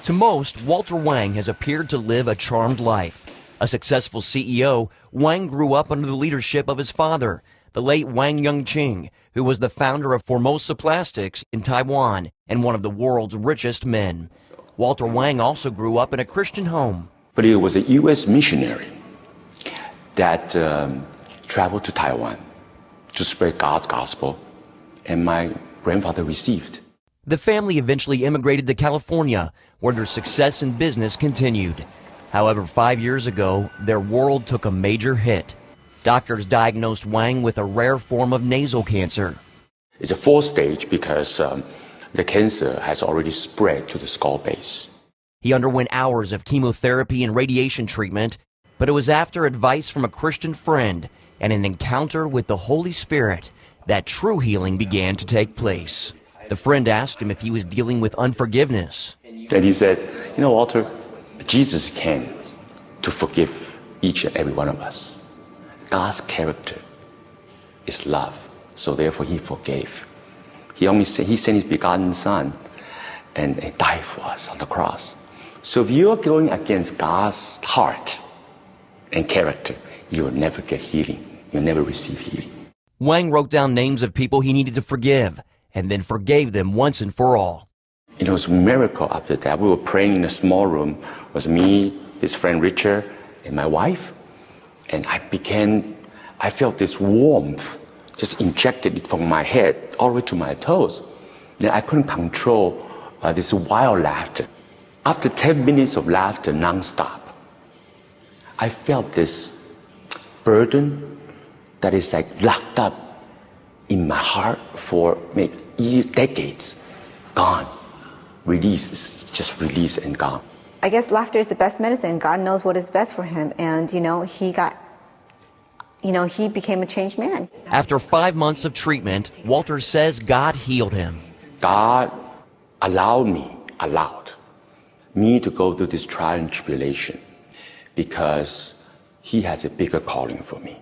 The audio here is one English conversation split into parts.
To most, Walter Wang has appeared to live a charmed life. A successful CEO, Wang grew up under the leadership of his father, the late Wang Yongqing, who was the founder of Formosa Plastics in Taiwan and one of the world's richest men. Walter Wang also grew up in a Christian home. But he was a U.S. missionary that traveled to Taiwan to spread God's gospel, and my grandfather received. The family eventually immigrated to California, where their success in business continued. However, 5 years ago, their world took a major hit. Doctors diagnosed Wang with a rare form of nasal cancer. It's a 4th stage because the cancer has already spread to the skull base. He underwent hours of chemotherapy and radiation treatment, but it was after advice from a Christian friend and an encounter with the Holy Spirit that true healing began to take place. The friend asked him if he was dealing with unforgiveness. And he said, "You know, Walter, Jesus came to forgive each and every one of us. God's character is love, so therefore he forgave. He sent his begotten Son and he died for us on the cross. So if you are going against God's heart and character, you will never get healing. You'll never receive healing." Wang wrote down names of people he needed to forgive and then forgave them once and for all. It was a miracle after that. We were praying in a small room. It was me, his friend Richard, and my wife. And I felt this warmth just injected from my head all the way to my toes. Then I couldn't control this wild laughter. After 10 minutes of laughter nonstop, I felt this burden that is like locked up in my heart for maybe years, decades, gone. Release, just release and gone. I guess laughter is the best medicine. God knows what is best for him. And, he became a changed man. After 5 months of treatment, Walter says God healed him. God allowed me to go through this trial and tribulation because he has a bigger calling for me.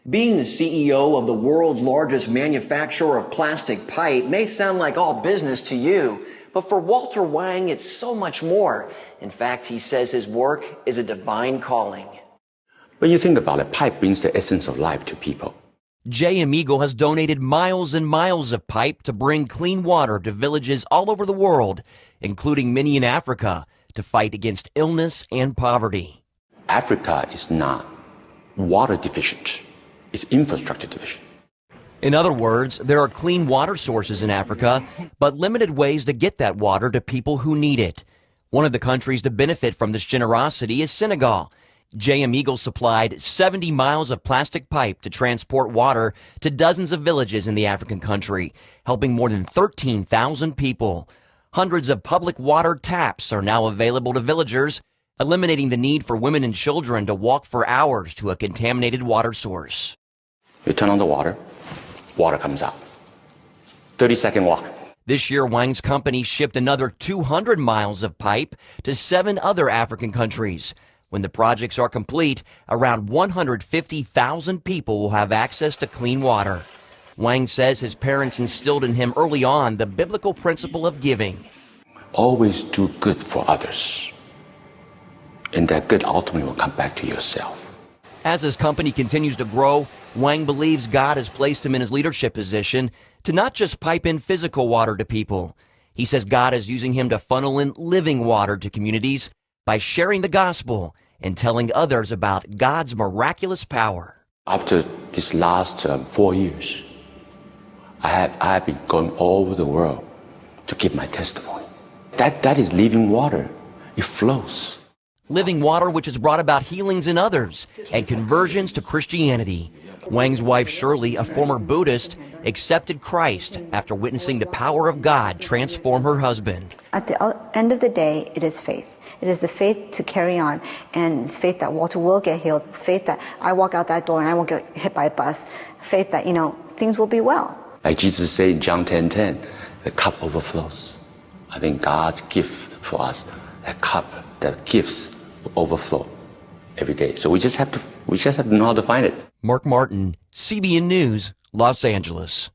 Being the CEO of the world's largest manufacturer of plastic pipe may sound like all business to you, but for Walter Wang, it's so much more. In fact, he says his work is a divine calling. When you think about it, pipe brings the essence of life to people. J.M. Eagle has donated miles and miles of pipe to bring clean water to villages all over the world, including many in Africa, to fight against illness and poverty. Africa is not water deficient. It's infrastructure deficient. In other words, there are clean water sources in Africa, but limited ways to get that water to people who need it. One of the countries to benefit from this generosity is Senegal. J.M. Eagle supplied 70 miles of plastic pipe to transport water to dozens of villages in the African country, helping more than 13,000 people. Hundreds of public water taps are now available to villagers, eliminating the need for women and children to walk for hours to a contaminated water source. You turn on the water comes out. 30-second walk. This year, Wang's company shipped another 200 miles of pipe to 7 other African countries. When the projects are complete, around 150,000 people will have access to clean water. Wang says his parents instilled in him early on the biblical principle of giving. Always do good for others, and that good ultimately will come back to yourself. As his company continues to grow, Wang believes God has placed him in his leadership position to not just pipe in physical water to people. He says God is using him to funnel in living water to communities by sharing the gospel and telling others about God's miraculous power. After this last 4 years, I have been going all over the world to give my testimony. That is living water. It flows. Living water which has brought about healings in others and conversions to Christianity. Wang's wife Shirley, a former Buddhist, accepted Christ after witnessing the power of God transform her husband. At the end of the day, it is faith. It is the faith to carry on, and it's faith that Walter will get healed, faith that I walk out that door and I won't get hit by a bus, faith that, things will be well. Like Jesus said in John 10:10, the cup overflows. I think God's gift for us, that cup, that gifts will overflow every day. So we just have to know how to find it. Mark Martin, CBN News, Los Angeles.